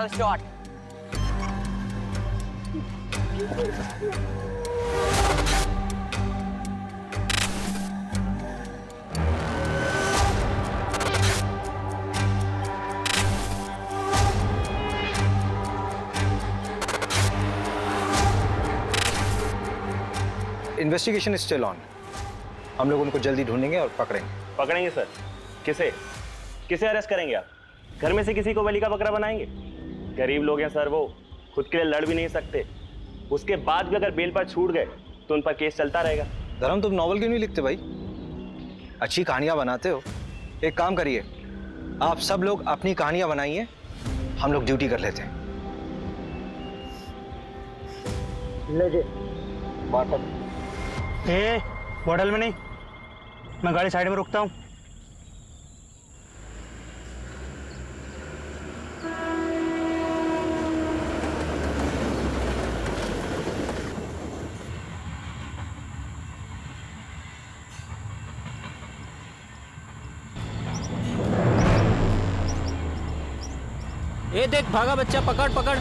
पिस्तौल shot. Investigation is still on. हम लोग उनको जल्दी ढूंढेंगे और पकड़ेंगे। पकड़ेंगे सर? किसे किसे अरेस्ट करेंगे आप? घर में से किसी को बलि का बकरा बनाएंगे? गरीब लोग हैं सर, वो खुद के लिए लड़ भी नहीं सकते। उसके बाद भी अगर बेल पर छूट गए तो उन पर केस चलता रहेगा। धर्म, तुम नॉवल क्यों नहीं लिखते भाई? अच्छी कहानियां बनाते हो। एक काम करिए, आप सब लोग अपनी कहानियां बनाइए, हम लोग ड्यूटी कर लेते हैं। बॉटल में नहीं, मैं गाड़ी साइड में रुकता हूँ। ये देख भागा बच्चा, पकड़ पकड़।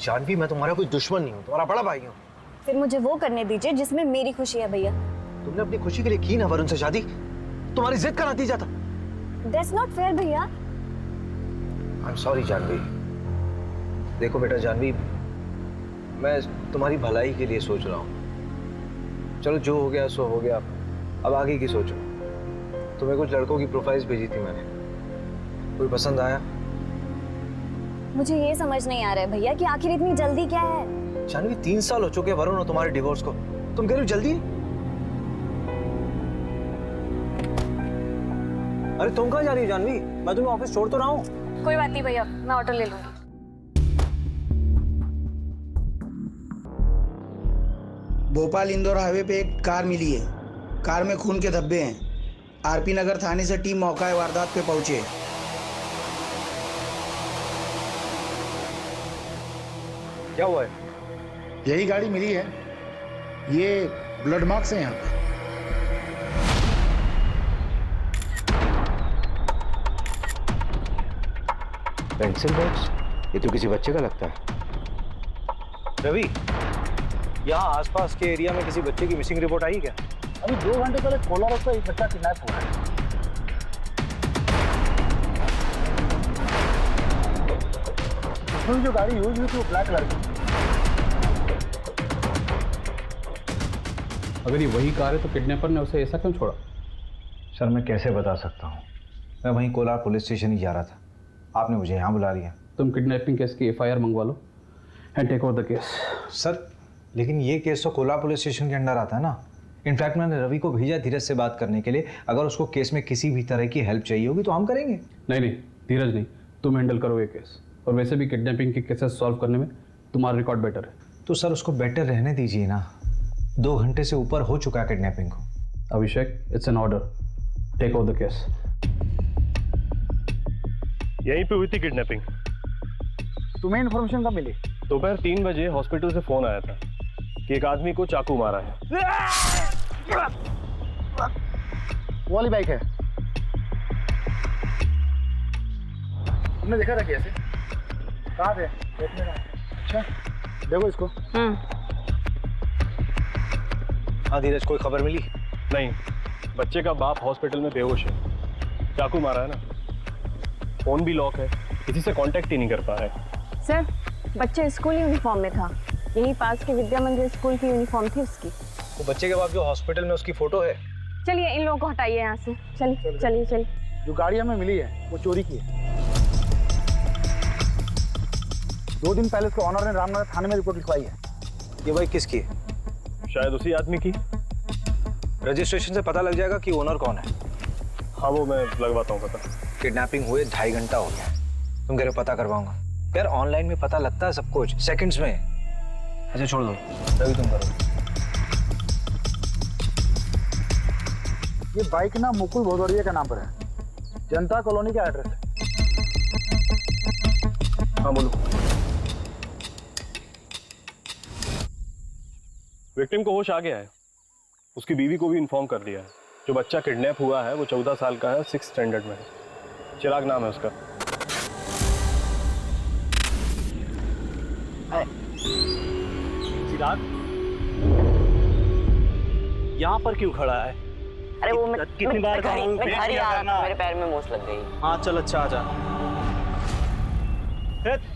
जानवी, मैं तुम्हारा कोई दुश्मन नहीं हूँ, तुम्हारा बड़ा भाई हूँ। फिर मुझे वो करने दीजिए जिसमें मेरी खुशी है भैया। तुमने अपनी खुशी के लिए की ना वरुण से शादी, तुम्हारी जिद का नतीजा था। That's not fair भैया। I'm sorry Janvi. देखो बेटा जानवी, मैं तुम्हारी भलाई के लिए सोच रहा हूँ। चलो जो हो गया सो हो गया, अब आगे की सोचो। तुम्हें कुछ लड़कों की प्रोफाइल्स भेजी थी मैंने, कोई पसंद आया? मुझे ये समझ नहीं आ रहा है भैया कि आखिर इतनी जल्दी क्या है। जानवी, 3 साल हो चुके वरुण और तुम्हारे डिवोर्स को, तुम कह रही हो जल्दी? अरे तुम कहाँ जा रही हो जानवी? मैं तुम्हें ऑफिस छोड़ तो रहा हूँ। कोई बात नहीं भैया, मैं ऑटो ले लूंगी। भोपाल इंदौर हाईवे पे एक कार मिली है। कार में खून के धब्बे हैं। आरपी नगर थाने से टीम मौका वारदात पे पहुंचे। क्या हुआ है? यही गाड़ी मिली है, ये ब्लड मार्क्स हैं यहाँ पे। Pencil box? ये तो किसी बच्चे का लगता है। रवि, यहाँ आसपास के एरिया में किसी बच्चे की मिसिंग रिपोर्ट आई क्या? अभी 2 घंटे पहले कोलार का एक बच्चा किडनैप हुआ है। उसमें जो गाड़ी यूज हुई थी वो ब्लैक कलर की। अगर ये वही कार है तो किडनैपर ने उसे ऐसा क्यों छोड़ा? सर मैं कैसे बता सकता हूँ, मैं वहीं कोलार पुलिस स्टेशन ही जा रहा था, आपने मुझे यहाँ बुला लिया। तुम किडनैपिंग केस की FIR मंगवा लो and take over the case. Sir लेकिन ये केस तो कोलार पुलिस स्टेशन के अंडर आता है ना। इनफैक्ट मैंने रवि को भेजा धीरज से बात करने के लिए, अगर उसको केस में किसी भी तरह की हेल्प चाहिए होगी तो हम करेंगे। नहीं धीरज नहीं, तुम हैंडल करो ये केस। और वैसे भी किडनैपिंग के केसेस सॉल्व करने में तुम्हारा रिकॉर्ड बेटर है। तो सर उसको बेटर रहने दीजिए ना, 2 घंटे से ऊपर हो चुका है किडनैपिंग को। Abhishek, it's an order, take over the case. यहीं पे हुई थी किडनैपिंग। तुम्हें इन्फॉर्मेशन कब मिली? दोपहर 3 बजे हॉस्पिटल से फोन आया था कि एक आदमी को चाकू मारा है। वो वाली बाइक है। तुमने देखा था कैसे? कहाँ थे? देखने का। अच्छा देखो इसको। हाँ धीरज, कोई खबर मिली? नहीं, बच्चे का बाप हॉस्पिटल में बेहोश है, चाकू मारा है ना। फोन भी लॉक है, किसी से कांटेक्ट ही नहीं कर पा रहा है। सर, बच्चा स्कूल यूनिफॉर्म में था, यही पास के विद्या मंदिर स्कूल की यूनिफॉर्म थी उसकी। तो बच्चे के बाप जो हॉस्पिटल में उसकी फोटो है। चलिए इन लोगों को हटाइए यहाँ से। चलिए चलिए चलिए। जो गाड़ी हमें मिली है वो चोरी की है। 2 दिन पहले उसके ऑनर ने रामनगर थाने में रिपोर्ट लिखवाई है। ये बाइक किसकी है? शायद उसी आदमी की। रजिस्ट्रेशन से पता लग जाएगा कि ओनर कौन है। हाँ वो मैं लगवाता हूँ पता। किडनैपिंग हुए 2.5 घंटा हो गया, तुम कह रहे हो पता करवाऊंगा? यार ऑनलाइन में पता लगता है सब कुछ सेकंड्स में। अच्छा छोड़ दो, रवि तुम करो। ये बाइक ना मुकुल भदौरिया के नाम पर है, जनता कॉलोनी का एड्रेस है। हाँ बोलो। विक्टिम को होश आ गया है, उसकी बीवी को भी इन्फॉर्म कर दिया है। जो बच्चा किडनैप हुआ है वो 14 साल का है, 6th स्टैंडर्ड में है। चिराग नाम है उसका। चिराग यहाँ पर क्यों खड़ा है? अरे वो मैं कितनी बार कहा हूँ, मैं घर ही आ रहा था, मेरे पैर में मोच लग गई। हाँ चल अच्छा आ जा।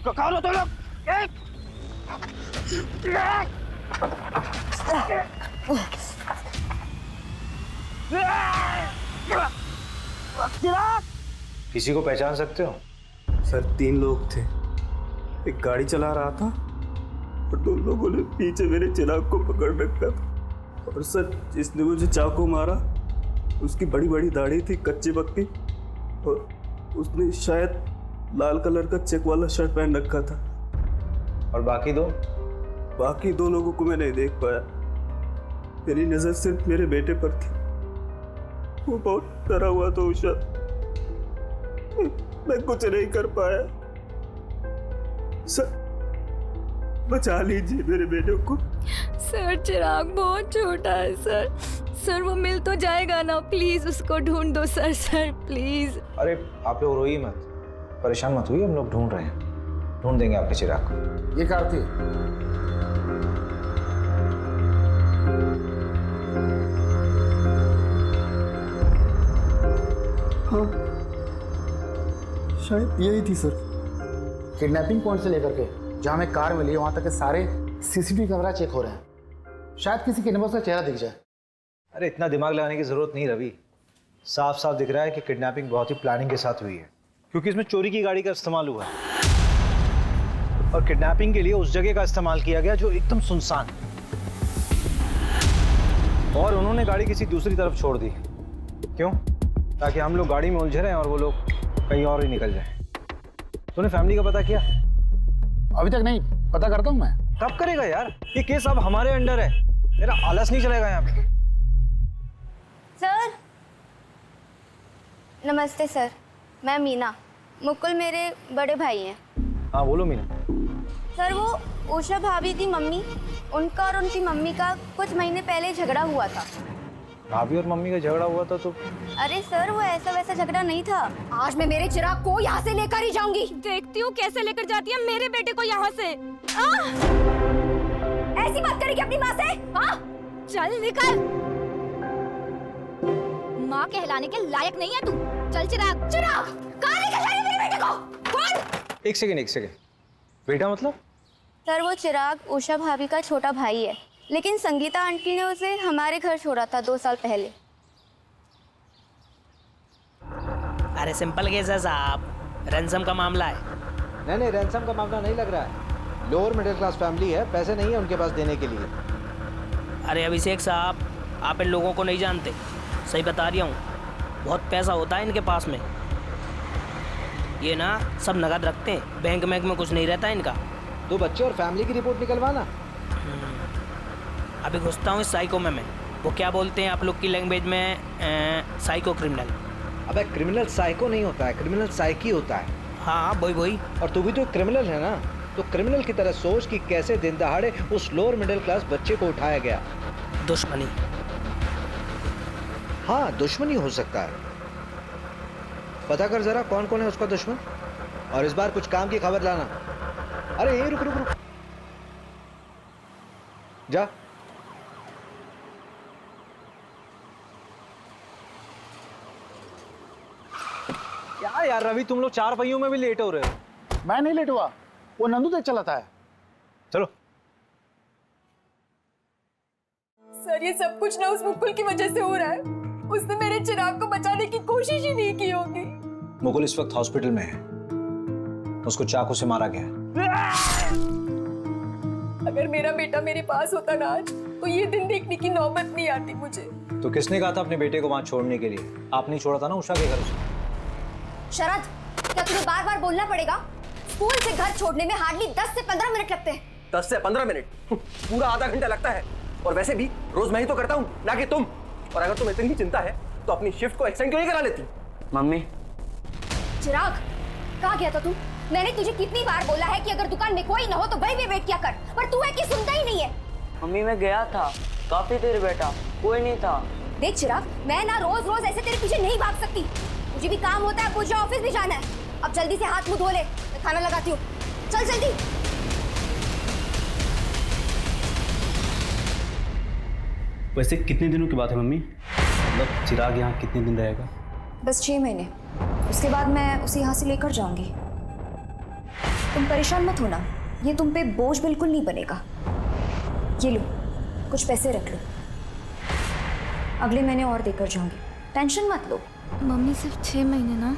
कहाँ हो तुम लोग? किसी को पहचान सकते हो? सर 3 लोग थे, एक गाड़ी चला रहा था और 2 लोगों ने पीछे मेरे चिराग को पकड़ रखा था। और सर जिसने मुझे चाकू मारा उसकी बड़ी बड़ी दाढ़ी थी, कच्ची पक्की, और उसने शायद लाल कलर का चेक वाला शर्ट पहन रखा था। और बाकी 2? बाकी 2 लोगों को मैं नहीं देख पाया, मेरी नजर सिर्फ मेरे बेटे पर थी। वो बहुत डरा हुआ था उषा, मैं कुछ नहीं कर पाया। सर बचा लीजिए मेरे बेटे को। सर चिराग बहुत छोटा है सर। सर वो मिल तो जाएगा ना, प्लीज उसको ढूंढ दो सर। Sir please. अरे आप लोग रोइए मत, परेशान मत हुई, हम लोग ढूंढ रहे हैं, ढूंढ देंगे आपके चिराग को। ये कार थी। हाँ शायद यही थी सर। किडनैपिंग पॉइंट से लेकर के जहाँ में कार मिली वहां तक के सारे सीसीटीवी कैमरा चेक हो रहे हैं, शायद किसी किडनैपर का चेहरा दिख जाए। अरे इतना दिमाग लगाने की जरूरत नहीं रवि, साफ साफ दिख रहा है कि किडनैपिंग बहुत ही प्लानिंग के साथ हुई है, क्योंकि इसमें चोरी की गाड़ी का इस्तेमाल हुआ है और किडनैपिंग के लिए उस जगह का इस्तेमाल किया गया जो एकदम सुनसान है, और उन्होंने गाड़ी किसी दूसरी तरफ छोड़ दी। क्यों? ताकि हम लोग गाड़ी में उलझे रहें और वो लोग कहीं और ही निकल जाए। तूने फैमिली का पता किया? अभी तक नहीं, पता करता हूँ मैं। कब करेगा यार, ये केस अब हमारे अंडर है, तेरा आलस नहीं चलेगा यहाँ पे। सर नमस्ते सर, मैं मीना, मुकुल मेरे बड़े भाई हैं। हाँ बोलो मीना। सर वो उषा भाभी की मम्मी, उनका और उनकी मम्मी का कुछ महीने पहले झगड़ा हुआ था। भाभी और मम्मी का झगड़ा हुआ था तो? अरे सर वो ऐसा वैसा झगड़ा नहीं था। आज मैं मेरे चिराग को यहाँ से लेकर ही जाऊंगी। देखती हूँ कैसे लेकर जाती है मेरे बेटे को यहाँ से। ऐसी बात करेगी अपनी माँ से? हाँ चल निकल, माँ कहलाने के लायक नहीं है तू। चल चिराग। चिराग कहाँ लेकर जा रही है मेरे बेटे को? बोल। एक सेकेंड, बेटा मतलब? सर वो चिराग उषा भाभी का छोटा भाई है, लेकिन संगीता आंटी ने उसे हमारे घर छोड़ा था 2 साल पहले। अरे सिंपल केस है साहब, रैंसम का मामला है। नहीं रैंसम का मामला नहीं लग रहा है, लोअर मिडिल क्लास फैमिली है, पैसे नहीं है उनके पास देने के लिए। अरे अभिषेक साहब, आप इन लोगों को नहीं जानते, सही बता रहा हूँ, बहुत पैसा होता है इनके पास में। ये ना सब नगद रखते हैं, बैंक में कुछ नहीं रहता इनका। 2 बच्चे और फैमिली की रिपोर्ट निकलवाना। अभी घुसता हूँ इस साइको में मैं। वो क्या बोलते हैं आप लोग की लैंग्वेज में? Psycho criminal. अबे क्रिमिनल साइको नहीं होता है, क्रिमिनल साइकी होता है। हाँ वही। और तू भी तो क्रिमिनल है ना, तो क्रिमिनल की तरह सोच कि कैसे दिन दहाड़े उस लोअर मिडिल क्लास बच्चे को उठाया गया। दुश्मनी। हाँ दुश्मनी हो सकता है, पता कर जरा कौन कौन है उसका दुश्मन, और इस बार कुछ काम की खबर लाना। अरे ये रुक जा। क्या यार रवि, तुम लोग 4 पहियों में भी लेट हो रहे हो। मैं नहीं लेट हुआ, वो नंदू तेज चलाता है। चलो। सर ये सब कुछ ना उस मुकुल की वजह से हो रहा है। उसने मेरे चिराग को बचाने की कोशिश ही नहीं की होगी। मुकुल इस वक्त हॉस्पिटल में है, उसको चाकू से मारा गया है। अगर मेरा बेटा मेरे पास होता ना आज, तो ये दिन देखने की नौबत नहीं आती मुझे। तो किसने कहा था अपने बेटे को वहां छोड़ने के लिए? आपने छोड़ा था ना उषा के घर से। शरद, क्या तुम्हें बार बार बोलना पड़ेगा? स्कूल से घर छोड़ने में हार्डली 10 से 15 मिनट लगते हैं। 10 से 15 मिनट? पूरा आधा घंटा लगता है। और वैसे भी रोज मैं ही तो करता हूँ, ना कि तुम। और अगर तुम्हें इतनी चिंता है तो अपनी शिफ्ट को एक्सटेंड क्यों नहीं करा लेती? मम्मी। चिराग, कहाँ गया था तू? मैंने तुझे कितनी बार बोला है कि अगर दुकान में कोई ना हो तो वहीं पे वेट किया कर, पर तू है कि सुनता ही नहीं है। मम्मी मैं गया था, काफी देर बैठा, कोई नहीं था। देख चिराग, मैं ना रोज रोज ऐसे तेरे पीछे नहीं भाग सकती। मुझे भी काम होता है, मुझे ऑफिस भी जाना है। अब जल्दी से हाथ मुंह धो ले, मैं खाना लगाती हूँ। चल जल्दी। वैसे कितने दिनों की बात है मम्मी? मतलब चिराग यहाँ कितने दिन रहेगा? बस 6 महीने, उसके बाद मैं उसे यहाँ से लेकर जाऊंगी। तुम परेशान मत होना, ये तुम पे बोझ बिल्कुल नहीं बनेगा। ये लो, कुछ पैसे रख लो, अगले महीने और देकर जाऊंगी, टेंशन मत लो। मम्मी सिर्फ 6 महीने ना,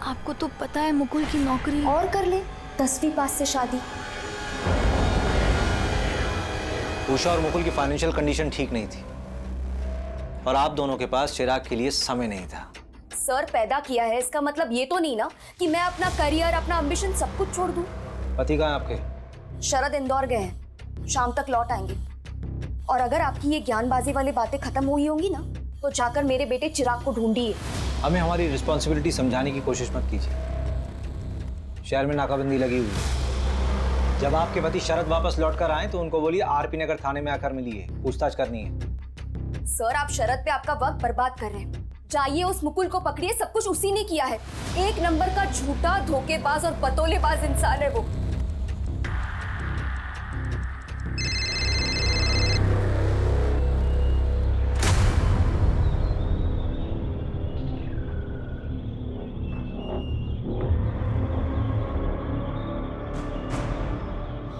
आपको तो पता है मुकुल की नौकरी। और कर ले, 10वीं पास से शादी। उषा और मुकुल की फाइनेंशियल कंडीशन ठीक नहीं थी और आप दोनों के पास चिराग के लिए समय नहीं था। सर पैदा किया है, इसका मतलब ये तो नहीं ना कि मैं अपना करियर, अपना एम्बिशन सब कुछ छोड़ दूं। पति कहाँ है आपके? शरद इंदौर गए हैं, शाम तक लौट आएंगे। और अगर आपकी ये ज्ञानबाजी वाली बातें खत्म हुई होंगी ना, तो जाकर मेरे बेटे चिराग को ढूंढिए। हमें हमारी रिस्पॉन्सिबिलिटी समझाने की कोशिश मत कीजिए। शहर में नाकाबंदी लगी हुई है। जब आपके पति शरद वापस लौट कर आए तो उनको बोलिए आरपी नगर थाने में आकर मिलिए, पूछताछ करनी है। सर आप शरद पे आपका वक्त बर्बाद कर रहे हैं। जाइए उस मुकुल को पकड़िए, सब कुछ उसी ने किया है। 1 नंबर का झूठा, धोखेबाज और पतोलेबाज इंसान है वो।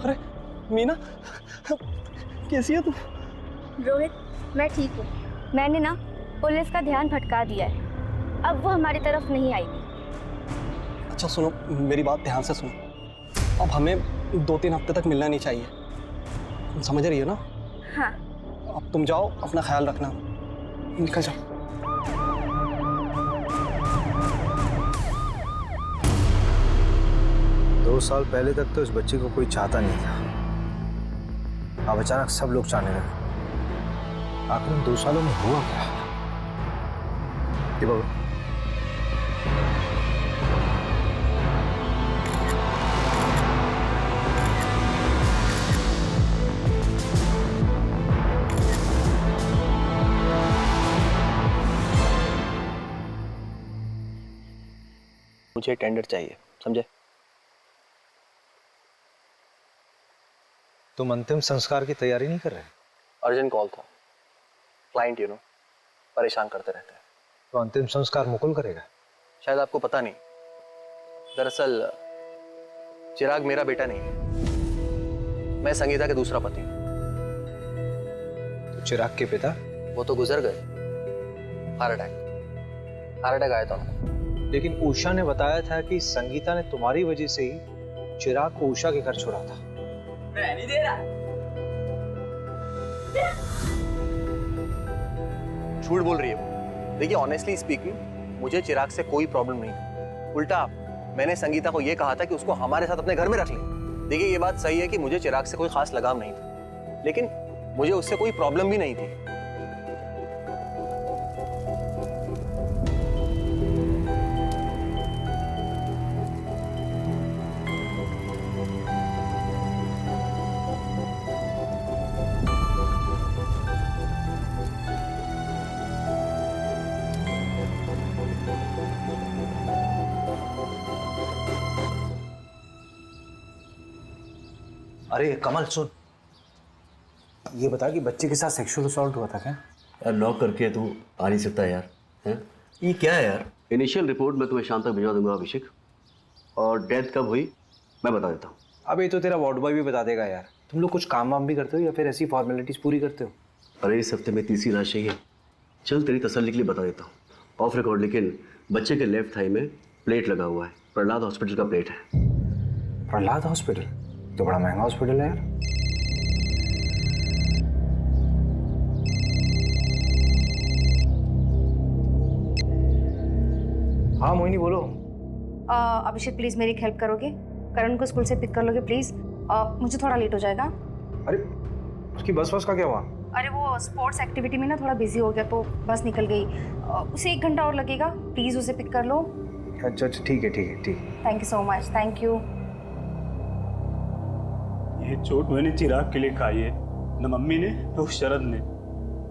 अरे मीना, कैसी है तू? रोहित, मैं ठीक हूँ। मैंने ना पुलिस का ध्यान भटका दिया है, अब वो हमारी तरफ नहीं आएगी। अच्छा सुनो, मेरी बात ध्यान से सुनो। अब हमें 2-3 हफ्ते तक मिलना नहीं चाहिए, तुम समझ रही हो ना? हाँ। अब तुम जाओ, अपना ख्याल रखना, निकल जाओ। दो साल पहले तक तो इस बच्चे को कोई चाहता नहीं था, अब अचानक सब लोग चाहने लगे। आखिर इन 2 सालों में हुआ क्या? ये बाबू, मुझे टेंडर चाहिए, समझे? तुम अंतिम संस्कार की तैयारी नहीं कर रहे? अर्जेंट कॉल था, क्लाइंट परेशान करते रहते हैं। तो अंतिम संस्कार मुकुल करेगा? शायद आपको पता नहीं, दरअसल चिराग मेरा बेटा नहीं है, मैं संगीता के दूसरा पति हूं। तो चिराग के पिता? वो तो गुजर गए, हार्ट अटैक आया था उनको। लेकिन उषा ने बताया था कि संगीता ने तुम्हारी वजह से ही चिराग को उषा के घर छोड़ा था। मैं नहीं दे रहा। झूठ बोल रही है वो। देखिए ऑनेस्टली स्पीकिंग, मुझे चिराग से कोई प्रॉब्लम नहीं। उल्टा मैंने संगीता को यह कहा था कि उसको हमारे साथ अपने घर में रख ले। देखिए ये बात सही है कि मुझे चिराग से कोई खास लगाव नहीं था, लेकिन मुझे उससे कोई प्रॉब्लम भी नहीं थी। अरे कमल सुन, ये बता कि बच्चे के साथ सेक्सुअल असॉल्ट हुआ था क्या? यार लॉक करके तू आ नहीं सकता यार, हैं? ये क्या है यार? इनिशियल रिपोर्ट मैं तुम्हें शाम तक भिजवा दूंगा अभिषेक, और डेथ कब हुई मैं बता देता हूँ। अब ये तो तेरा वार्ड बॉय भी बता देगा यार। तुम लोग कुछ काम वाम भी करते हो या फिर ऐसी फॉर्मेलिटीज पूरी करते हो? अरे इस हफ्ते में तीसरी लाश चाहिए। चल तेरी तसल्ली के लिए बता देता हूँ ऑफ रिकॉर्ड, लेकिन बच्चे के लेफ्ट थाई में प्लेट लगा हुआ है। प्रहलाद हॉस्पिटल का प्लेट है। प्रहलाद हॉस्पिटल तो बड़ा महंगा हॉस्पिटल है यार। हाँ मोहिनी बोलो। अभिषेक प्लीज मेरी हेल्प करोगे? करण को स्कूल से पिक कर लोगे प्लीज? मुझे थोड़ा लेट हो जाएगा। अरे उसकी बस का क्या हुआ? अरे वो स्पोर्ट्स एक्टिविटी में ना थोड़ा बिजी हो गया तो बस निकल गई। उसे 1 घंटा और लगेगा, प्लीज उसे पिक कर लो। अच्छा ठीक है। Thank you so much. Thank you. ये चोट मैंने चिराग के लिए खाई है, न मम्मी ने न उस शरद ने।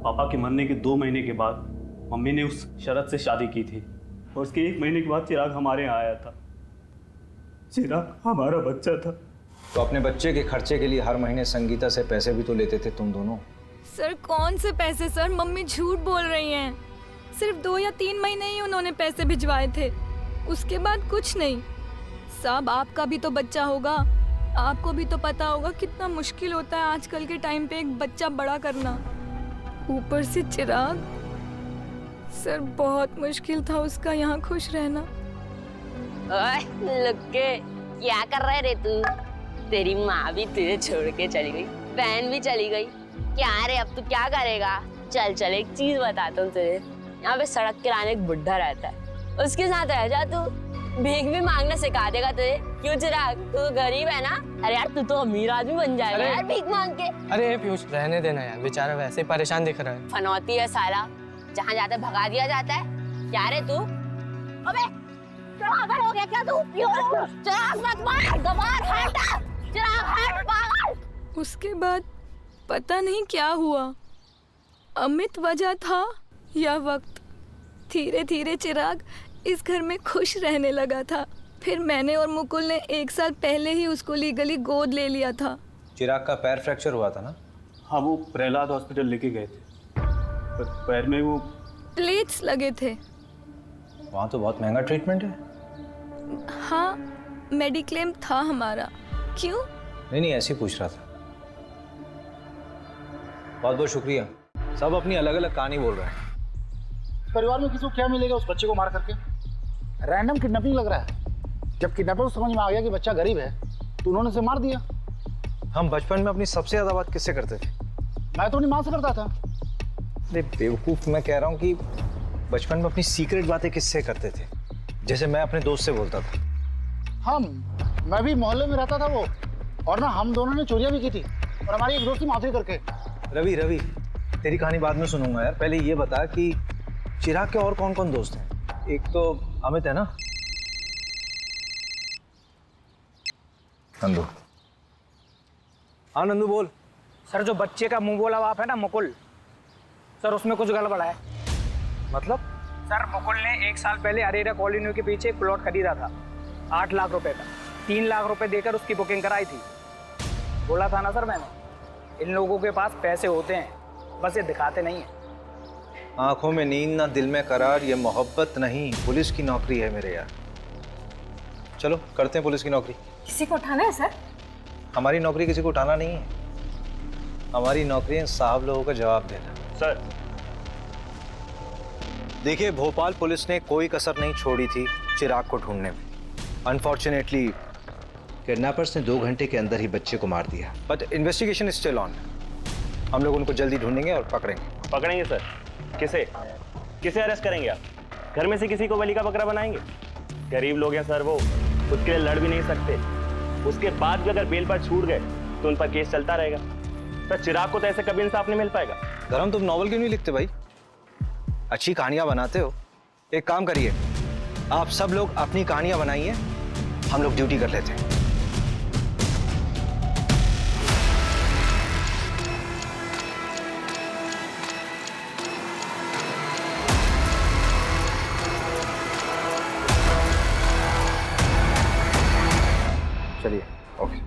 पापा के मरने के 2 महीने के बाद मम्मी ने उस शरद से शादी की थी और उसके 1 महीने के बाद चिराग हमारे यहाँ आया था। चिराग हमारा बच्चा था। तो अपने बच्चे के खर्चे के लिए हर महीने संगीता से पैसे भी तो लेते थे तुम दोनों। सर कौन से पैसे सर? मम्मी झूठ बोल रही हैं। सिर्फ 2 या 3 महीने ही उन्होंने पैसे भिजवाए थे, उसके बाद कुछ नहीं। साहब आपका भी तो बच्चा होगा, आपको भी तो पता होगा कितना मुश्किल होता है आजकल के टाइम पे एक बच्चा बड़ा करना, ऊपर से चिराग। सर बहुत मुश्किल था उसका यहाँ खुश रहना। ओए लुक्के, क्या कर रहे रे तू? तेरी माँ भी तुझे छोड़ के चली गई, बहन भी चली गई, क्या रे अब तू क्या करेगा? चल चल एक चीज बताता हूँ तुझे, यहाँ पे सड़क किनारे एक बुढ़ा रहता है, उसके साथ रह जा तू, भीख भी मांगना सिखा देगा तुझे। क्यों चिराग, तू तो गरीब है ना? अरे यार तू तो अमीर आदमी बन जाएगा यार भीख मांग के। अरे पीयूष रहने देना यार, बेचारा वैसे ही परेशान दिख रहा है। फनौती है साला, जहाँ जाता है भगा दिया जाता है। क्या रे तू? अबे पागल हो गया क्या तू? चिराग मत मार, गवार हट, चिराग हट पागल। उसके बाद पता नहीं क्या हुआ, अमित वजह था या वक्त, धीरे धीरे चिराग इस घर में खुश रहने लगा था। फिर मैंने और मुकुल ने 1 साल पहले ही उसको लीगली गोद ले लिया था। चिराग का पैर फ्रैक्चर हुआ था ना? हाँ, वो प्रहलाद हॉस्पिटल लेके गए थे, पर पैर में वो प्लेट्स लगे थे। वहाँ तो बहुत महंगा ट्रीटमेंट है। हाँ मेडिक्लेम था हमारा। क्यों? नहीं ऐसे ही पूछ रहा था। बहुत बहुत शुक्रिया। सब अपनी अलग अलग कहानी बोल रहे हैं। परिवार में किसी को क्या मिलेगा उस बच्चे को मार करके? रैंडम किडनैपिंग लग रहा है। जब किडनैपर को समझ में आ गया कि बच्चा गरीब है तो उन्होंने उसे मार दिया। हम बचपन में अपनी सबसे ज्यादा बात किससे करते थे? मैं तो अपनी माँ से करता था। अरे बेवकूफ, मैं कह रहा हूँ कि बचपन में अपनी सीक्रेट बातें किससे करते थे? जैसे मैं अपने दोस्त से बोलता था। मैं भी मोहल्ले में रहता था वो, और ना हम दोनों ने चोरियां भी की थी और हमारी एक दोस्त की माफी करके। रवि तेरी कहानी बाद में सुनूंगा यार, पहले ये बता कि चिराग के और कौन कौन दोस्त हैं? एक तो अमित है ना? नंदू। हाँ नंदू बोल। सर जो बच्चे का मुंह बोला बाप है ना मुकुल, सर उसमें कुछ गड़बड़ है। मतलब? सर मुकुल ने 1 साल पहले अरेरा कॉलोनी के पीछे एक प्लॉट खरीदा था 8 लाख रुपए का। 3 लाख रुपए देकर उसकी बुकिंग कराई थी। बोला था ना सर मैंने, इन लोगों के पास पैसे होते हैं, बस ये दिखाते नहीं है। आंखों में नींद ना दिल में करार, ये मोहब्बत नहीं पुलिस की नौकरी है मेरे यार। चलो करते हैं पुलिस की नौकरी। किसी को उठाना है सर? हमारी नौकरी किसी को उठाना नहीं है, हमारी नौकरी है साहब लोगों का जवाब देना। सर देखिए, भोपाल पुलिस ने कोई कसर नहीं छोड़ी थी चिराग को ढूंढने में। अनफॉर्चुनेटली किडनैपर्स ने 2 घंटे के अंदर ही बच्चे को मार दिया, but investigation is still on. हम लोग उनको जल्दी ढूंढेंगे और पकड़ेंगे सर। किसे अरेस्ट करेंगे आप? घर में से किसी को बलि का बकरा बनाएंगे? गरीब लोग हैं सर, वो खुद के लिए लड़ भी नहीं सकते, उसके बाद भी अगर बेल पर छूट गए तो उन पर केस चलता रहेगा। सर चिराग को तो ऐसे कभी इंसाफ नहीं मिल पाएगा। धर्म, तुम नॉवल क्यों नहीं लिखते भाई? अच्छी कहानियां बनाते हो। एक काम करिए, आप सब लोग अपनी कहानियां बनाइए, हम लोग ड्यूटी कर लेते हैं। चलिए। ओके।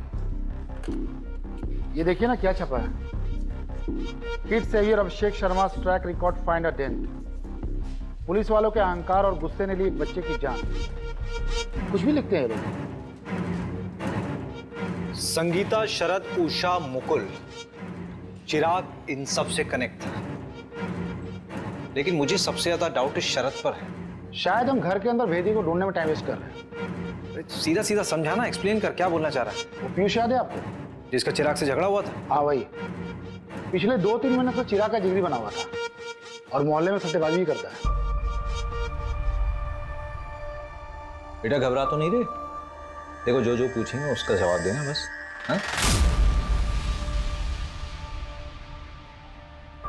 ये देखिए ना क्या छपा है, kid saviour Abhishek Sharma track record find a dent. Police वालों के अहंकार और गुस्से ने ली एक बच्चे की जान। कुछ भी लिखते हैं ये लोग। संगीता, शरद, उषा, मुकुल, चिराग इन सब से कनेक्ट था, लेकिन मुझे सबसे ज्यादा डाउट इस शरद पर है। शायद हम घर के अंदर भेदी को ढूंढने में टाइम वेस्ट कर रहे हैं। सीधा सीधा समझाना, एक्सप्लेन कर, क्या बोलना चाह रहा है? वो पीयूष याद है आपको, जिसका चिराग से झगड़ा हुआ था? हाँ वही। पिछले 2-3 महीने से चिराग का जिगरी बना हुआ था और मोहल्ले में सट्टेबाजी भी करता है। बेटा घबरा तो नहीं रहे? देखो जो जो पूछेंगे उसका जवाब देना बस। हाँ?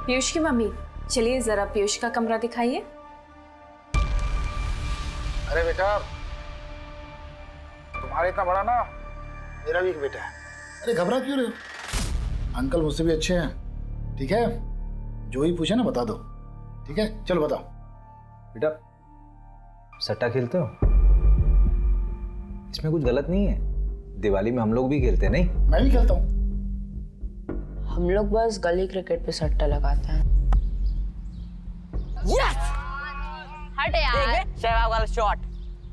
पीयूष की मम्मी, चलिए जरा पीयूष का कमरा दिखाइए। अरे बेटा, तुम्हारा इतना बड़ा ना, मेरा भी एक बेटा है। अरे घबरा क्यों रहे हो? अंकल मुझसे भी अच्छे हैं, ठीक है? जो ही पूछे ना बता दो, ठीक है? चलो बताओ। बेटा सट्टा खेलते हो? इसमें कुछ गलत नहीं है। दिवाली में हम लोग भी खेलते हैं, नहीं? मैं भी खेलता हूँ। हम लोग बस गली क्रिकेट पे सट्टा लगाते हैं। यस! हट यार। सहवाग वाला शॉट।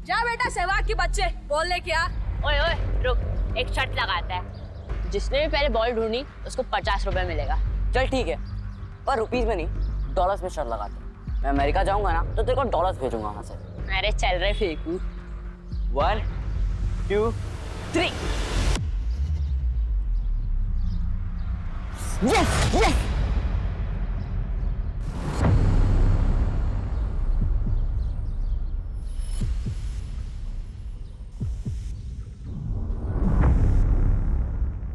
जा बेटा सहवाग के बच्चे, बॉल लेके आ। ओए ओए रुक, एक शर्त लगाता है, जिसने भी पहले बॉल ढूंढी उसको 50 रुपए मिलेगा। चल ठीक है, पर रुपीस में नहीं, डॉलर्स में शर्त लगाते। मैं अमेरिका जाऊंगा ना तो तेरे को डॉलर्स भेजूंगा वहां से। अरे चल रहे फेंकू। 1 2 3। Yes yes.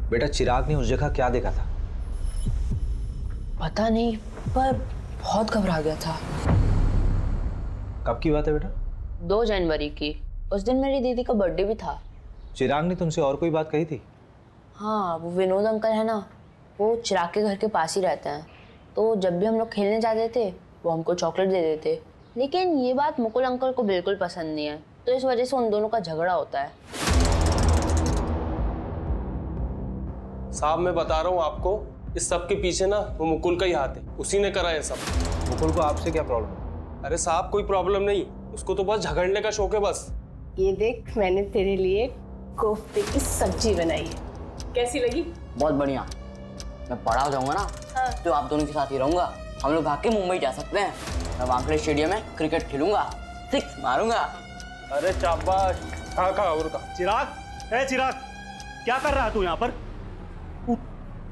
बेटा चिराग ने उस जगह क्या देखा था? पता नहीं, पर बहुत घबरा गया था। कब की बात है बेटा? 2 जनवरी की। उस दिन मेरी दीदी का बर्थडे भी था। चिराग ने तुमसे और कोई बात कही थी? हाँ, वो विनोद अंकल है ना, वो चिराग के घर के पास ही रहते हैं। तो जब भी हम लोग खेलने जाते थे वो हमको चॉकलेट दे देते। लेकिन ये बात मुकुल अंकल को बिल्कुल पसंद नहीं है, तो इस वजह से उन दोनों का झगड़ा होता है। साहब मैं बता रहा हूँ आपको, इस सब के पीछे ना वो मुकुल का ही हाथ है, उसी ने करा ये सब। मुकुल को आपसे क्या प्रॉब्लम है? अरे साहब कोई प्रॉब्लम नहीं, उसको तो बस झगड़ने का शौक है बस। ये देख, मैंने तेरे लिए कोफ्ते की सब्जी बनाई है, कैसी लगी? बहुत बढ़िया। मैं बड़ा हो जाऊंगा ना तो आप दोनों के साथ ही रहूंगा। हम लोग भाग के मुंबई जा सकते हैं। मैं वानखेड़े स्टेडियम में क्रिकेट खेलूंगा, 6 मारूंगा। अरे शाबाश। चिराग, ए चिराग, क्या कर रहा है तू यहाँ पर?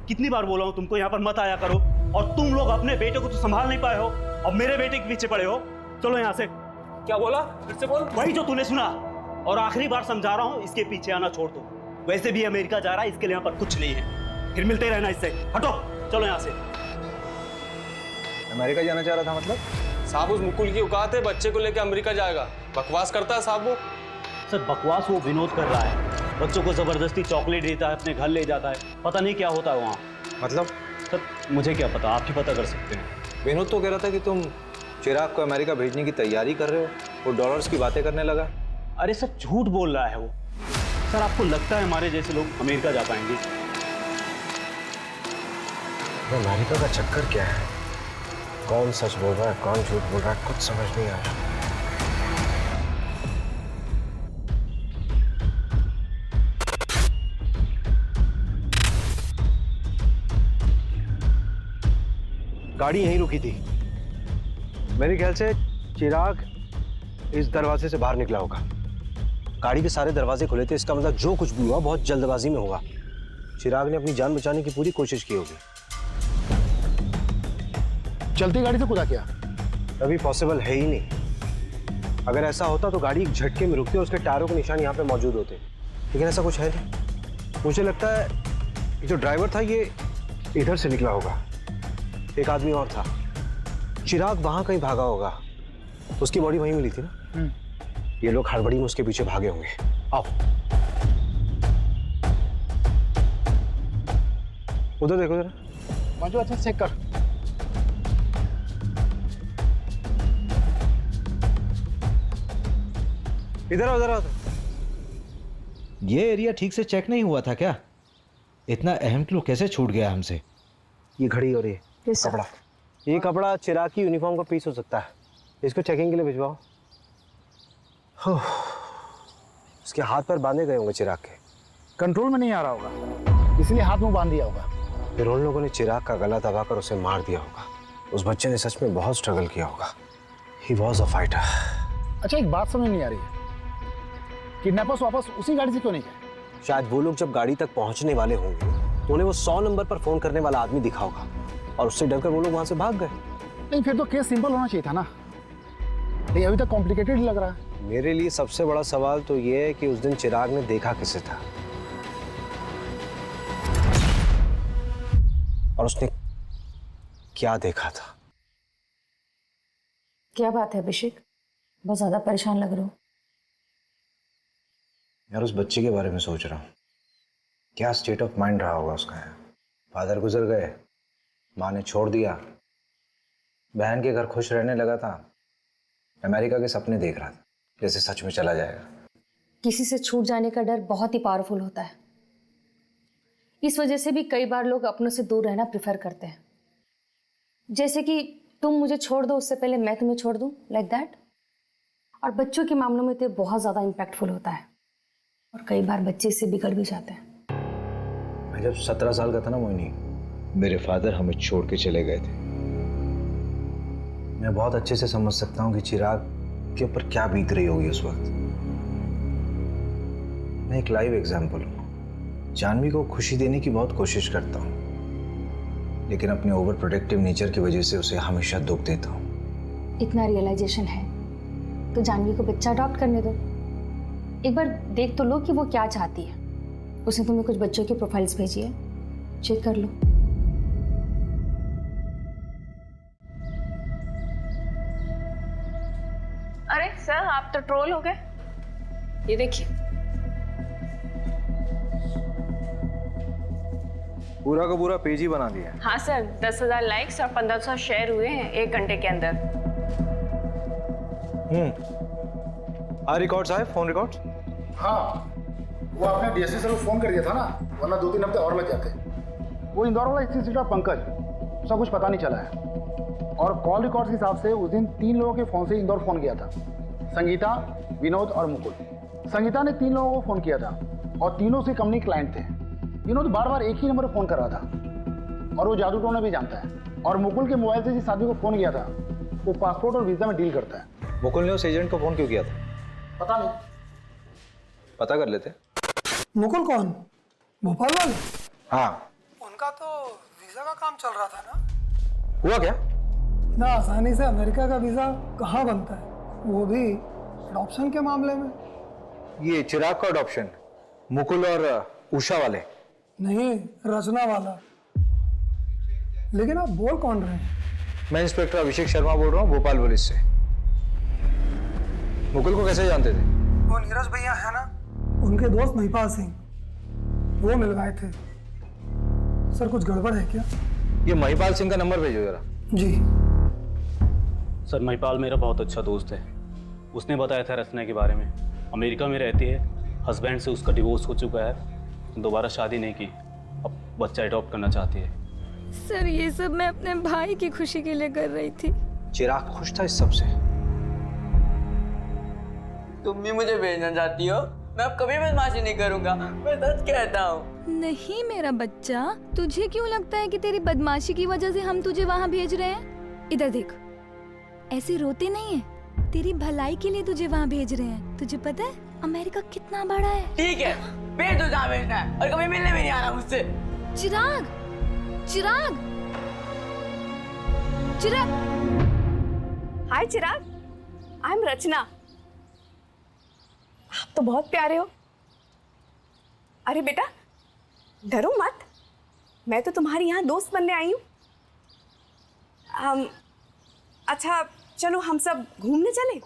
कितनी बार बोला हूँ तुमको यहाँ पर मत आया करो, और तुम लोग अपने बेटे को तो संभाल नहीं पाए हो और मेरे बेटे के पीछे पड़े हो। चलो यहाँ से। क्या बोला? फिर से बोल। वही जो तूने सुना, और आखिरी बार समझा रहा हूँ, इसके पीछे आना छोड़ दो। वैसे भी अमेरिका जा रहा है, इसके लिए यहाँ पर कुछ नहीं है। फिर मिलते रहना इससे। हटो, चलो यहाँ से। अमेरिका जाना चाह रहा था मतलब? साहब उस मुकुल की औकात है, बच्चे को लेकर अमेरिका जाएगा। बकवास करता है साहब वो। सर बकवास वो विनोद कर रहा है, बच्चों को जबरदस्ती चॉकलेट देता है, अपने घर ले जाता है, पता नहीं क्या होता है वहाँ। मतलब? सर मुझे क्या पता, आप ही पता कर सकते हैं। विनोद तो कह रहा था कि तुम चिराग को अमेरिका भेजने की तैयारी कर रहे हो, वो डॉलर्स की बातें करने लगा। अरे सर झूठ बोल रहा है वो। सर आपको लगता है हमारे जैसे लोग अमेरिका जा पाएंगे? अमेरिका का चक्कर क्या है? कौन सच बोल रहा है, कौन झूठ बोल रहा है, कुछ समझ नहीं आ रहा। गाड़ी यहीं रुकी थी। मेरे ख्याल से चिराग इस दरवाजे से बाहर निकला होगा। गाड़ी के सारे दरवाजे खुले थे, इसका मतलब जो कुछ भी हुआ बहुत जल्दबाजी में हुआ। चिराग ने अपनी जान बचाने की पूरी कोशिश की होगी। चलती गाड़ी से कूदा क्या? अभी पॉसिबल है ही नहीं। अगर ऐसा होता तो गाड़ी एक झटके में रुकती और उसके टायरों के निशान यहाँ पे मौजूद होते, लेकिन ऐसा कुछ है नहीं। मुझे लगता है कि जो ड्राइवर था ये इधर से निकला होगा। एक आदमी और था, चिराग वहां कहीं भागा होगा, उसकी बॉडी वहीं मिली थी ना। ये लोग हड़बड़ी में उसके पीछे भागे होंगे। आओ उधर देखो जरा। मंजू अच्छा चेक कर। इधर आओ, इधर आओ। ये एरिया ठीक से चेक नहीं हुआ था क्या? इतना अहम क्लू कैसे छूट गया हमसे? ये घड़ी और ये कपड़ा, ये कपड़ा चिराग की यूनिफॉर्म का पीस हो सकता है। इसको चेकिंग के लिए भिजवाओ। उसके हाथ पर बांधे गए होंगे चिराग के। कंट्रोल में नहीं आ रहा होगा, इसलिए हाथ में बांध दिया होगा। फिर उन लोगों ने चिराग का गला दबाकर उसे मार दिया होगा। उस बच्चे ने सच में बहुत स्ट्रगल किया होगा। He was a fighter। अच्छा एक बात समझ नहीं आ रही है, किडनैपर्स वापस उसी गाड़ी से क्यों नहीं गए? शायद वो लोग जब गाड़ी तक पहुंचने वाले होंगे तो उन्हें वो 100 नंबर पर फोन करने वाला आदमी दिखा होगा और उससे डरकर वो लोग वहां से भाग गए। नहीं फिर तो केस सिंपल होना चाहिए था ना। नहीं अभी तक कॉम्प्लिकेटेड लग रहा है। मेरे लिए सबसे बड़ा सवाल तो ये है कि उस दिन चिराग ने देखा किसे था और उसने क्या देखा था। क्या बात है अभिषेक, बहुत ज्यादा परेशान लग रहे हो। यार उस बच्चे के बारे में सोच रहा हूँ, क्या स्टेट ऑफ माइंड रहा होगा उसका। फादर गुजर गए, माँ ने छोड़ दिया, बहन के घर खुश रहने लगा था, अमेरिका के सपने देख रहा था जैसे सच में चला जाएगा। किसी से छूट जाने का डर बहुत ही पावरफुल होता है। इस वजह से भी कई बार लोग अपनों से दूर रहना प्रेफर करते हैं। जैसे कि तुम मुझे छोड़ दो उससे पहले मैं तुम्हें छोड़ दूं, लाइक दैट। और बच्चों के मामलों में तो बहुत ज़्यादा इम्पैक्टफुल होता है और कई बार बच्चे इससे बिगड़ भी जाते हैं। मैं जब 17 साल का था ना मोहिनी, मेरे फादर हमें छोड़ के चले गए थे। मैं बहुत अच्छे से समझ सकता हूँ कि चिराग के ऊपर क्या बीत रही होगी उस वक्त। मैं एक लाइव एग्जाम्पल हूँ। जानवी को खुशी देने की बहुत कोशिश करता हूँ, लेकिन अपने ओवर प्रोटेक्टिव नेचर की वजह से उसे हमेशा दुख देता हूँ। इतना रियलाइजेशन है तो जानवी को बच्चा अडॉप्ट करने दो। एक बार देख तो लो कि वो क्या चाहती है। उसने तुम्हें कुछ बच्चों की प्रोफाइल्स भेजी है, चेक कर लो। अरे सर, आप तो ट्रोल हो गए। ये देखिए, पूरा का पूरा पेज ही बना दिया। हाँ सर, 10,000 लाइक्स और 1500 शेयर हुए हैं 1 घंटे के अंदर। रिकॉर्ड्स आए, फोन रिकॉर्ड्स। हाँ, वो आपने डीएसपी सर को फोन कर दिया था ना, वरना 2-3 हफ्ते और लग जाते। वो इंदौर वाला इंस्टीट्यूट पंकज, उसका कुछ पता नहीं चला है। और कॉल रिकॉर्ड्स के हिसाब से उस दिन 3 लोगों के फोन से इंदौर फोन किया था, संगीता, विनोद और मुकुल। संगीता ने 3 लोगों को फोन किया था और तीनों से कंपनी क्लाइंट थे। विनोद बार बार एक ही नंबर पर फोन कर रहा था और वो जादू टोना भी जानता है। और मुकुल के मोबाइल से जिस आदमी को फोन किया था वो पासपोर्ट और वीजा में डील करता है। मुकुल ने उस एजेंट को फोन क्यों किया था? पता नहीं, पता कर लेते। मुकुल कौन? भोपाल वाले? हाँ, उनका तो वीजा का काम चल रहा था ना। हुआ क्या? इतना आसानी से अमेरिका का वीजा कहाँ बनता है, वो भी अडॉप्शन के मामले में। ये चिराग का अडॉप्शन मुकुल और उषा वाले? नहीं, रचना वाला। लेकिन आप बोल कौन रहे हैं? मैं इंस्पेक्टर अभिषेक शर्मा बोल रहा हूँ, भोपाल पुलिस से। मुकुल को कैसे जानते थे? वो नीरज भैया है ना, उनके दोस्त महिपाल सिंह, वो मिल गए थे। सर कुछ गड़बड़ है क्या? ये महिपाल सिंह का नंबर भेजो जरा। जी सर, महिपाल मेरा बहुत अच्छा दोस्त है। उसने बताया था रचना के बारे में। अमेरिका में रहती है, हस्बैंड से उसका डिवोर्स हो चुका है, दोबारा शादी नहीं की, अब बच्चा अडॉप्ट करना चाहती है। सर ये सब मैं अपने भाई की खुशी के लिए कर रही थी। चिराग खुश था इस सब से? तुम भी मुझे भेजना चाहती हो? मैं अब कभी बदमाशी नहीं करूंगा, मैं सच कहता हूँ। नहीं मेरा बच्चा, तुझे क्यों लगता है कि तेरी बदमाशी की वजह से हम तुझे वहाँ भेज रहे हैं? इधर देख, ऐसे रोते नहीं है, तेरी भलाई के लिए तुझे वहाँ भेज रहे हैं। तुझे पता है अमेरिका कितना बड़ा है? ठीक है, भेज दो जहाँ भेजना है, और कभी मिलने भी नहीं आना मुझसे। चिराग, चिराग, चिराग। हाय चिराग, आई एम रचना। आप तो बहुत प्यारे हो। अरे बेटा, डरो मत, मैं तो तुम्हारी यहाँ दोस्त बनने आई हूँ। अच्छा चलो हम सब घूमने चले।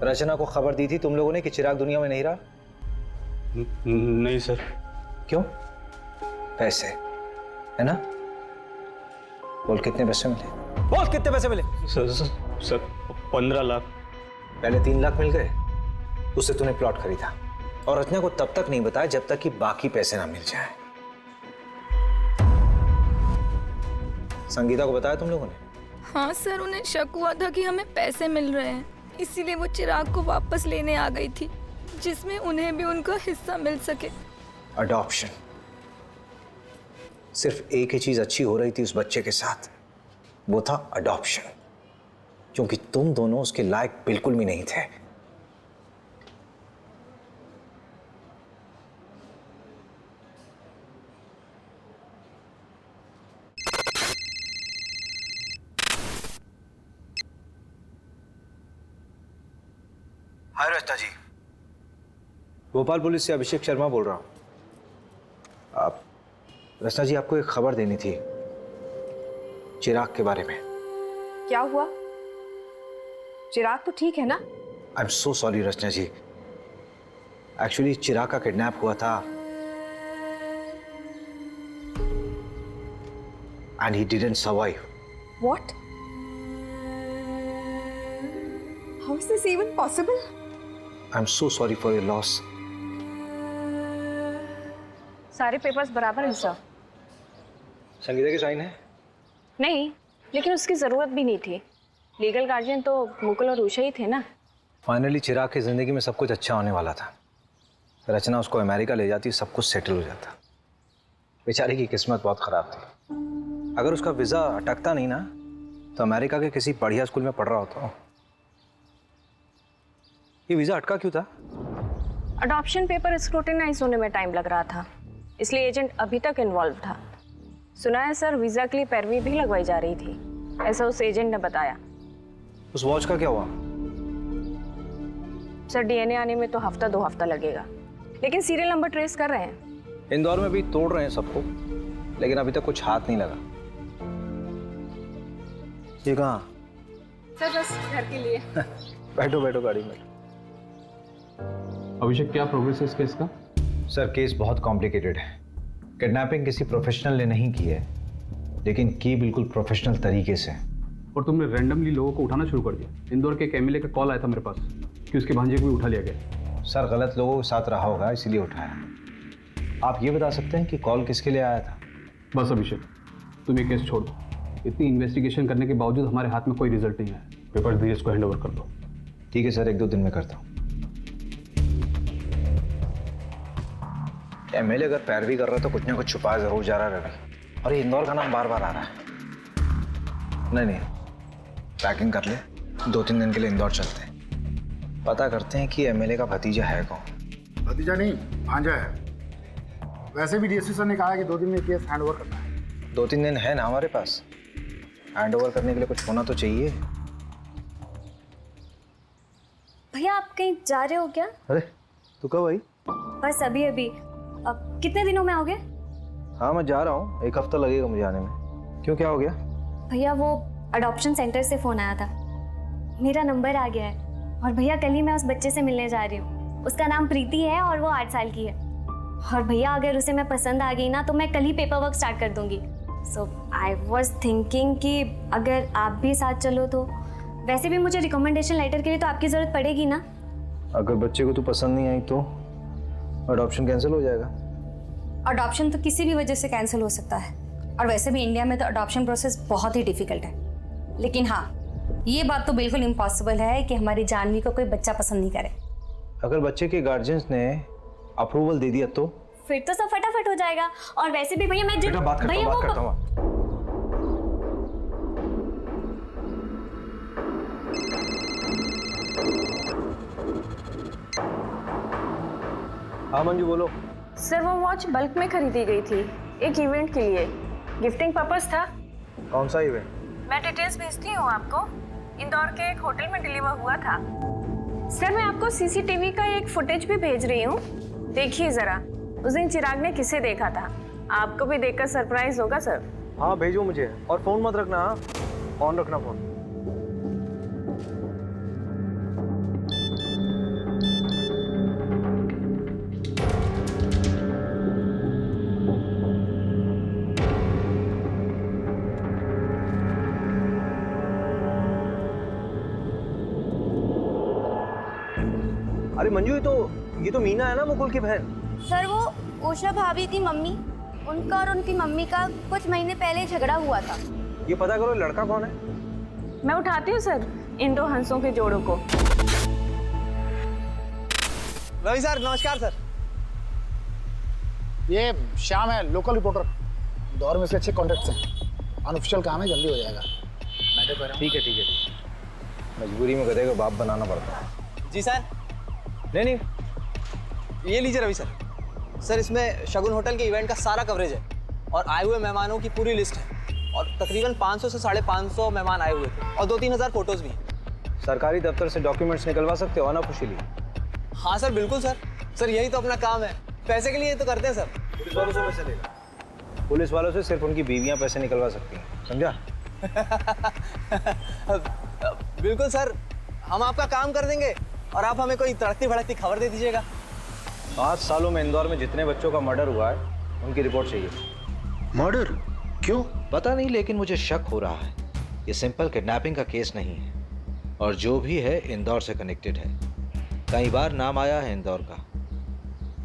रचना को खबर दी थी तुम लोगों ने कि चिराग दुनिया में नहीं रहा? नहीं सर। क्यों? पैसे है ना? बोल कितने पैसे मिले? बोल कितने पैसे मिले? सर 15 लाख। पहले 3 लाख मिल गए, उससे तूने प्लॉट खरीदा और रचना को तब तक नहीं बताया जब तक कि बाकी पैसे ना मिल जाए। संगीता को बताया तुम लोगों ने? हाँ सर, उन्हें शक हुआ था कि हमें पैसे मिल रहे हैं, इसीलिए वो चिराग को वापस लेने आ गई थी, जिसमें उन्हें भी उनका हिस्सा मिल सके। अडॉप्शन। सिर्फ एक ही चीज अच्छी हो रही थी उस बच्चे के साथ, वो था अडॉप्शन, क्योंकि तुम दोनों उसके लायक बिल्कुल भी नहीं थे। हाय रचना जी, भोपाल पुलिस से अभिषेक शर्मा बोल रहा हूं। आप रचना जी, आपको एक खबर देनी थी चिराग के बारे में। क्या हुआ? चिराग तो ठीक है ना? I am so sorry Rachna ji, actually Chirag का किडनैप हुआ था and he didn't survive. What? How is this even possible? I am so sorry for your loss. सारे पेपर्स बराबर हैं सर। संगीता के साइन है? नहीं, लेकिन उसकी ज़रूरत भी नहीं थी। लीगल गार्जियन तो मुकुल और उषा ही थे ना। फाइनली चिराग की जिंदगी में सब कुछ अच्छा होने वाला था। रचना उसको अमेरिका ले जाती, सब कुछ सेटल हो जाता। बेचारी की किस्मत बहुत खराब थी। अगर उसका वीज़ा अटकता नहीं ना, तो अमेरिका के किसी बढ़िया स्कूल में पढ़ रहा होता। ये वीज़ा अटका क्यों था? अडॉप्शन पेपर स्क्रूटिनाइज होने में टाइम लग रहा था, इसलिए एजेंट अभी तक इन्वॉल्व था। सुना है सर, वीज़ा के लिए पैरवी भी लगवाई जा रही थी, ऐसा उस एजेंट ने बताया। उस वॉच का क्या हुआ? सर, डीएनए आने में तो हफ्ता 2 हफ्ता लगेगा, लेकिन सीरियल नंबर ट्रेस कर रहे हैं। इंदौर में भी तोड़ रहे हैं सबको, लेकिन अभी तक कुछ हाथ नहीं लगा। ये कहाँ? सर बस घर के लिए। बैठो बैठो गाड़ी में। अभिषेक, क्या प्रोग्रेस है इस केस का? सर, केस बहुत कॉम्प्लिकेटेड है। किडनैपिंग किसी प्रोफेशनल ने नहीं की है, लेकिन की बिल्कुल प्रोफेशनल तरीके से। और तुमने रैंडमली लोगों को उठाना शुरू कर दिया। इंदौर के एक एमएलए का कॉल आया था मेरे पास कि उसके भांजे को भी उठा लिया गया। सर, गलत लोगों के साथ रहा होगा, इसीलिए उठाया। आप ये बता सकते हैं कि कॉल किसके लिए आया था? बस अभिषेक, तुम ये केस छोड़ दो। इतनी इन्वेस्टिगेशन करने के बावजूद हमारे हाथ में कोई रिजल्ट नहीं है। पेपर धीरज को हैंड ओवर कर दो। ठीक है सर, 1-2 दिन में करता हूँ। एमएलए अगर पैरवी कर रहा है तो कुछ ना कुछ छुपा जरूर जा रहा है रवि। और ये इंदौर का नाम बार बार आ रहा है। नहीं, पैकिंग कर ले, 2-3 दिन के लिए इंदौर चलते हैं। पता करते हैं कि एमएलए का भतीजा है कौन। भतीजा नहीं, भांजा है। वैसे भी डीएसपी सर ने कहा है कि 2 दिन में केस हैंड ओवर करना है। 2-3 दिन है ना हमारे पास, हैंड ओवर करने के लिए कुछ होना तो चाहिए। भैया, आप कहीं जा रहे हो क्या? अरे तू कब आई? बस अभी अभी। अब कितने दिनों में आओगे? हाँ, मैं जा रहा हूँ, 1 हफ्ता लगेगा मुझे आने में। क्यों, क्या हो गया? भैया, वो अडॉप्शन सेंटर से फ़ोन आया था, मेरा नंबर आ गया है। और भैया, कल ही मैं उस बच्चे से मिलने जा रही हूँ। उसका नाम प्रीति है और वो 8 साल की है। और भैया, अगर उसे मैं पसंद आ गई ना, तो मैं कल ही पेपर वर्क स्टार्ट कर दूँगी। सो आई वॉज थिंकिंग कि अगर आप भी साथ चलो तो। वैसे भी मुझे रिकमेंडेशन लेटर के लिए तो आपकी ज़रूरत पड़ेगी ना। अगर बच्चे को तू पसंद नहीं आई तो अडॉप्शन कैंसिल हो जाएगा। अडॉप्शन तो किसी भी वजह से कैंसिल हो सकता है, और वैसे भी इंडिया में तो अडॉप्शन प्रोसेस बहुत ही डिफिकल्ट है। लेकिन हाँ, ये बात तो बिल्कुल इम्पॉसिबल है कि हमारी जानवी को कोई बच्चा पसंद नहीं करे। अगर बच्चे के गार्जियंस ने अप्रूवल दे दिया तो? फिर तो सब फटाफट हो जाएगा। और वैसे भी भैया, मैं बेटा बात करता हूँ। हाँ मंजू, बोलो। सर, वो वॉच बल्क में खरीदी गई थी एक इवेंट के लिए, गिफ्टिंग पर्पस था। कौन सा इवेंट? मैं डिटेल्स भेजती हूँ आपको। इंदौर के एक होटल में डिलीवर हुआ था। सर, मैं आपको सीसीटीवी का एक फुटेज भी भेज रही हूँ, देखिए जरा। उस दिन चिराग ने किसे देखा था, आपको भी देखकर सरप्राइज होगा सर। हाँ भेजो मुझे, और फोन मत रखना, ऑन रखना फोन। अरे मंजू, ये तो मीना है ना, मुकुल की बहन। सर, वो उषा भाभी की मम्मी, उनका और उनकी मम्मी का कुछ महीने पहले झगड़ा हुआ था। ये पता करो लड़का कौन है। मैं उठाती हूँ सर इन दो हंसों के जोड़ों को। रवि सर नमस्कार सर। ये श्याम है, लोकल रिपोर्टर। दौर में इसके अच्छे कॉन्टेक्ट्स हैं। अनऑफिशियल काम है, जल्दी हो जाएगा। मैं तो कह रहा हूँ। ठीक है। मजबूरी में गधे को बाप बनाना पड़ता है। जी सर। नहीं, ये लीजिए रवि सर। सर इसमें शगुन होटल के इवेंट का सारा कवरेज है और आए हुए मेहमानों की पूरी लिस्ट है और तकरीबन 500 से 550 मेहमान आए हुए थे और 2-3 हज़ार फोटोज भी हैं। सरकारी दफ्तर से डॉक्यूमेंट्स निकलवा सकते हो अनऑफिशियली? हाँ सर बिल्कुल सर। सर यही तो अपना काम है, पैसे के लिए तो करते हैं सर। पुलिस वालों से पैसे लेगा? पुलिस वालों से सिर्फ उनकी बीवियां पैसे निकलवा सकती हैं, समझा? बिल्कुल सर, हम आपका काम कर देंगे और आप हमें कोई तड़कती भड़कती खबर दे दीजिएगा। 5 सालों में इंदौर में जितने बच्चों का मर्डर हुआ है उनकी रिपोर्ट चाहिए। मर्डर? क्यों? पता नहीं, लेकिन मुझे शक हो रहा है ये सिंपल किडनैपिंग का केस नहीं है और जो भी है इंदौर से कनेक्टेड है। कई बार नाम आया है इंदौर का।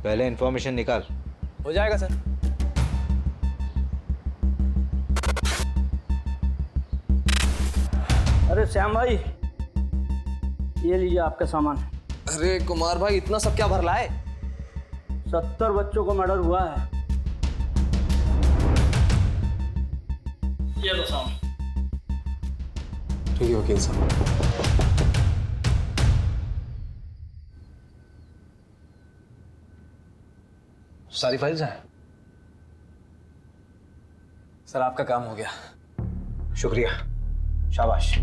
पहले इंफॉर्मेशन निकाल। हो जाएगा सर। अरे श्याम भाई, ये लीजिए आपका सामान। अरे कुमार भाई, इतना सब क्या भर लाए? 70 बच्चों को मर्डर हुआ है। ये लो सामान। ठीक है वकील साहब। सारी फाइल्स हैं? सर आपका काम हो गया। शुक्रिया, शाबाश।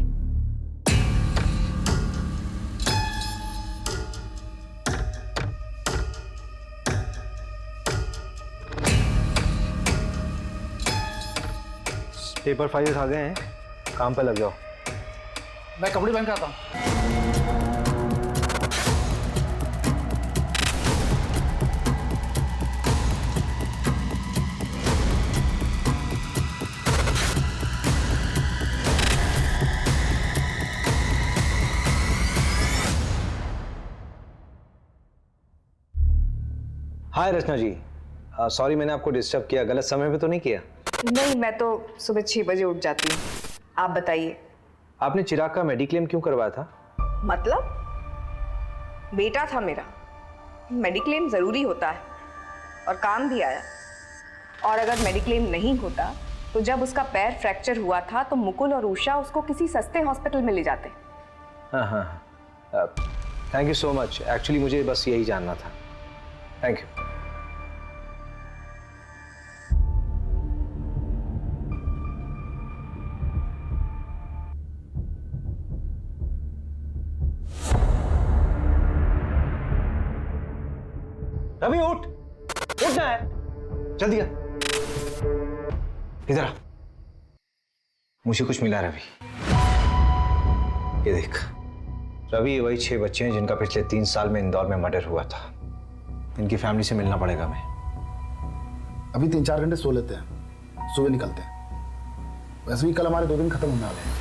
पेपर फाइल्स आ गए हैं, काम पे लग जाओ। मैं कपड़े पहन के आता हूँ। हाय रचना जी, सॉरी मैंने आपको डिस्टर्ब किया। गलत समय पे तो नहीं किया? नहीं, मैं तो सुबह 6 बजे उठ जाती हूँ। आप बताइए। आपने चिराग का मेडिक्लेम क्यों करवाया था? मतलब बेटा था मेरा, मेडिक्लेम ज़रूरी होता है और काम भी आया। और अगर मेडिक्लेम नहीं होता तो जब उसका पैर फ्रैक्चर हुआ था तो मुकुल और उषा उसको किसी सस्ते हॉस्पिटल में ले जाते। हाँ, thank you so much. Actually मुझे बस यही जानना था। Thank you. रवि उठ, उठना है, जल्दी कर। इधर आ, मुझे कुछ मिला रवि। ये देख रवि, ये वही 6 बच्चे हैं जिनका पिछले 3 साल में इंदौर में मर्डर हुआ था। इनकी फैमिली से मिलना पड़ेगा मैं। अभी 3-4 घंटे सो लेते हैं, सुबह निकलते हैं। वैसे भी कल हमारे 2 दिन खत्म होने वाले हैं।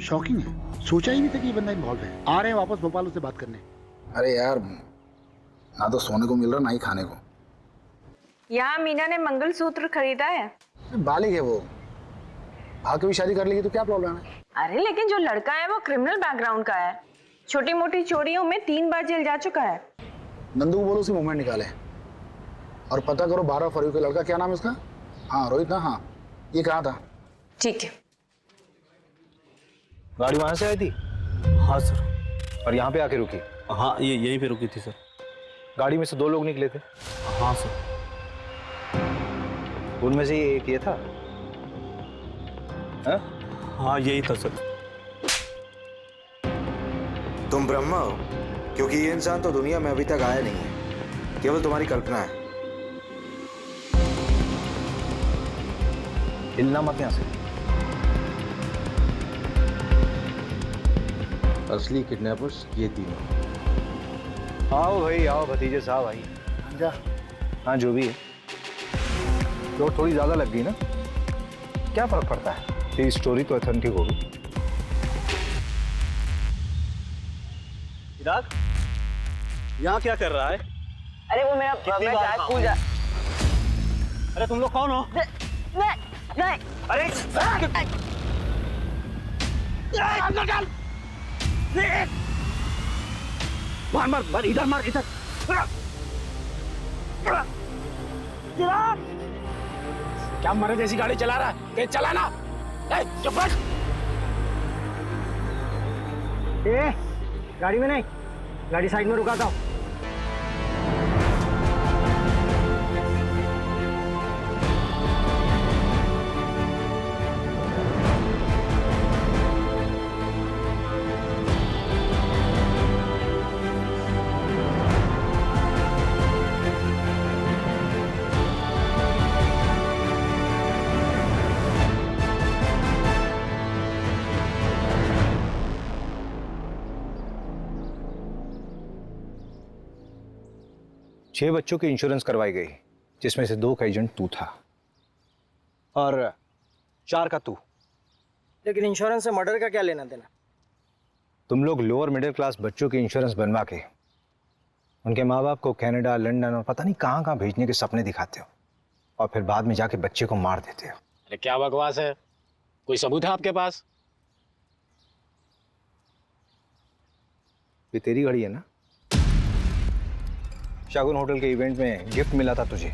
शॉकिंग है, सोचा ही नहीं था कि ये बंदा इन्वॉल्व है। आ रहे हैं वापस भोपाल उससे बात करने। अरे यार, ना तो सोने को मिल रहा ना ही खाने को। यहाँ मीना ने मंगलसूत्र खरीदा है। बालिग है वो, भाग भी शादी कर लेगी तो क्या प्रॉब्लम है? अरे लेकिन जो लड़का है वो क्रिमिनल बैकग्राउंड का है, छोटी मोटी चोरियों में 3 बार जेल जा चुका है। नंदू को बोलो उसी मूवमेंट निकाले और पता करो 12 फरवरी का लड़का, क्या नाम है उसका? हाँ रोहित ना? हाँ, ये कहा था। ठीक है। गाड़ी वहां से आई थी? हाँ सर। और यहाँ पे आके रुकी? हाँ, ये यहीं पे रुकी थी सर। गाड़ी में से 2 लोग निकले थे? हाँ सर। उनमें से एक ये था? हाँ? हाँ यही था सर। तुम ब्रह्मा हो, क्योंकि ये इंसान तो दुनिया में अभी तक आया नहीं है, केवल तुम्हारी कल्पना है। हिलना मत यहां से। असली किडनैपर्स ये तीनों। आओ भाई आओ, भतीजे साहब आई जा। हाँ जो भी है, चोट थोड़ी ज्यादा लग गई ना, क्या फर्क पड़ता है, तेरी स्टोरी तो ऑथेंटिक होगी। चिराग, यहाँ क्या कर रहा है? अरे वो मेरा स्कूल जा। अरे तुम लोग कौन हो? नहीं। अरे मार मार मार, इधर मार, इधर। चिराग, क्या मरे जैसी गाड़ी चला रहा है? तेज चलाना। चुप रह। गाड़ी में नहीं, गाड़ी साइड में रुकाता हूँ। छह बच्चों की इंश्योरेंस करवाई गई, जिसमें से 2 का एजेंट तू था और 4 का तू। लेकिन इंश्योरेंस से मर्डर का क्या लेना देना? तुम लोग लोअर मिडिल क्लास बच्चों की इंश्योरेंस बनवा के उनके माँ बाप को कनाडा, लंदन और पता नहीं कहाँ कहाँ भेजने के सपने दिखाते हो, और फिर बाद में जाके बच्चे को मार देते हो। अरे क्या बकवास है, कोई सबूत है आपके पास? ये तेरी घड़ी है ना? शगुन होटल के इवेंट में गिफ्ट मिला था तुझे,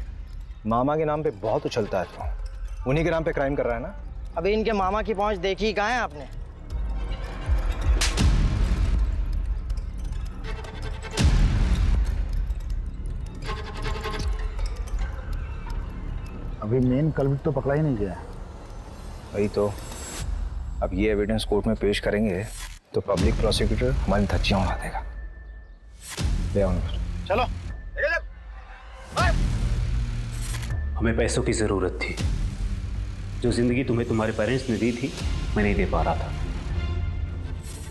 मामा के नाम पे बहुत उछलता है तू, उन्हीं के नाम पे क्राइम कर रहा है ना? अभी इनके मामा की पहुंच देखी कहाँ है आपने? अभी मेन कल्प्रिट तो पकड़ा ही नहीं गया। वही तो, अब ये एविडेंस कोर्ट में पेश करेंगे तो पब्लिक प्रोसिक्यूटर हमारी धज्जियां उड़ा देगा। ले आओ उनको। चलो। हमें पैसों की ज़रूरत थी, जो ज़िंदगी तुम्हें तुम्हारे पेरेंट्स ने दी थी मैं नहीं दे पा रहा था।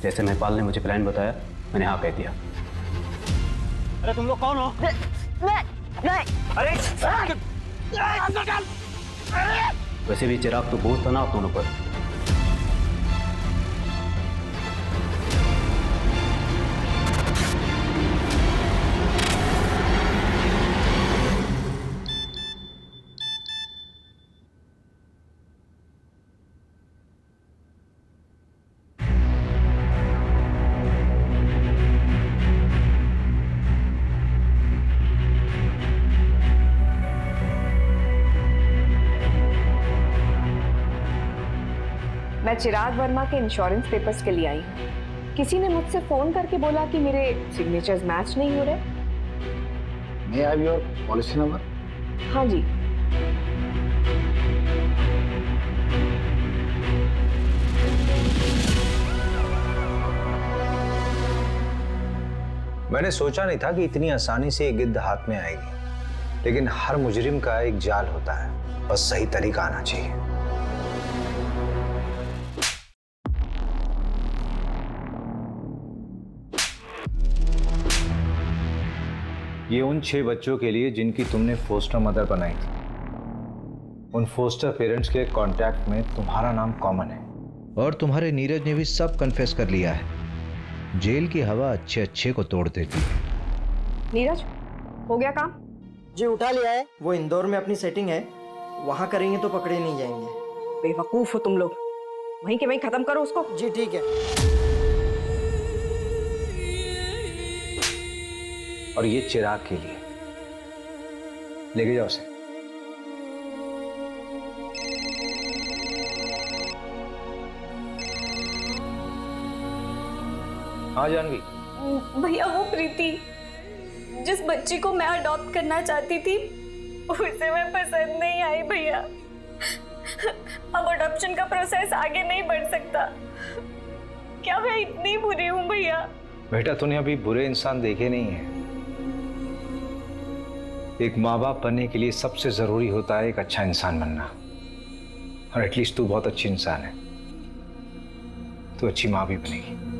जैसे महिपाल ने मुझे प्लान बताया, मैंने हाँ कह दिया। अरे तुम लोग कौन हो? नहीं। अरे वैसे भी चिराग तो बोझ था ना आप दोनों पर। मैं चिराग वर्मा के इंश्योरेंस पेपर्स के लिए आई हूँ। किसी ने मुझसे फोन करके बोला कि मेरे सिग्नेचर्स मैच नहीं हो रहे। May I have your policy number? हाँ जी। मैंने सोचा नहीं था कि इतनी आसानी से ये गिद्ध हाथ में आएगी, लेकिन हर मुजरिम का एक जाल होता है, बस सही तरीका आना चाहिए। ये उन 6 बच्चों के लिए जिनकी तुमने फोस्टर मदर बनाई थी। उन फोस्टर पेरेंट्स के कांटेक्ट में तुम्हारा नाम कॉमन है। और तुम्हारे नीरज ने भी सब कन्फेस कर लिया है। जेल की हवा अच्छे अच्छे को तोड़ देती है। नीरज, हो गया काम? जी उठा लिया है, वो इंदौर में अपनी सेटिंग है, वहाँ करेंगे तो पकड़े नहीं जाएंगे। बेवकूफ हो तुम लोग, वहीं के वहीं खत्म करो उसको। जी ठीक है। और ये चिराग के लिए, लेके जाओ उसे। हाँ जानवी। भैया वो प्रीति, जिस बच्ची को मैं अडॉप्ट करना चाहती थी, उसे मैं पसंद नहीं आई भैया। अब अडॉप्शन का प्रोसेस आगे नहीं बढ़ सकता। क्या मैं इतनी बुरी हूँ भैया? बेटा तूने अभी बुरे इंसान देखे नहीं है। एक माँ बाप बनने के लिए सबसे जरूरी होता है एक अच्छा इंसान बनना, और एटलीस्ट तू बहुत अच्छी इंसान है, तू अच्छी माँ भी बनेगी।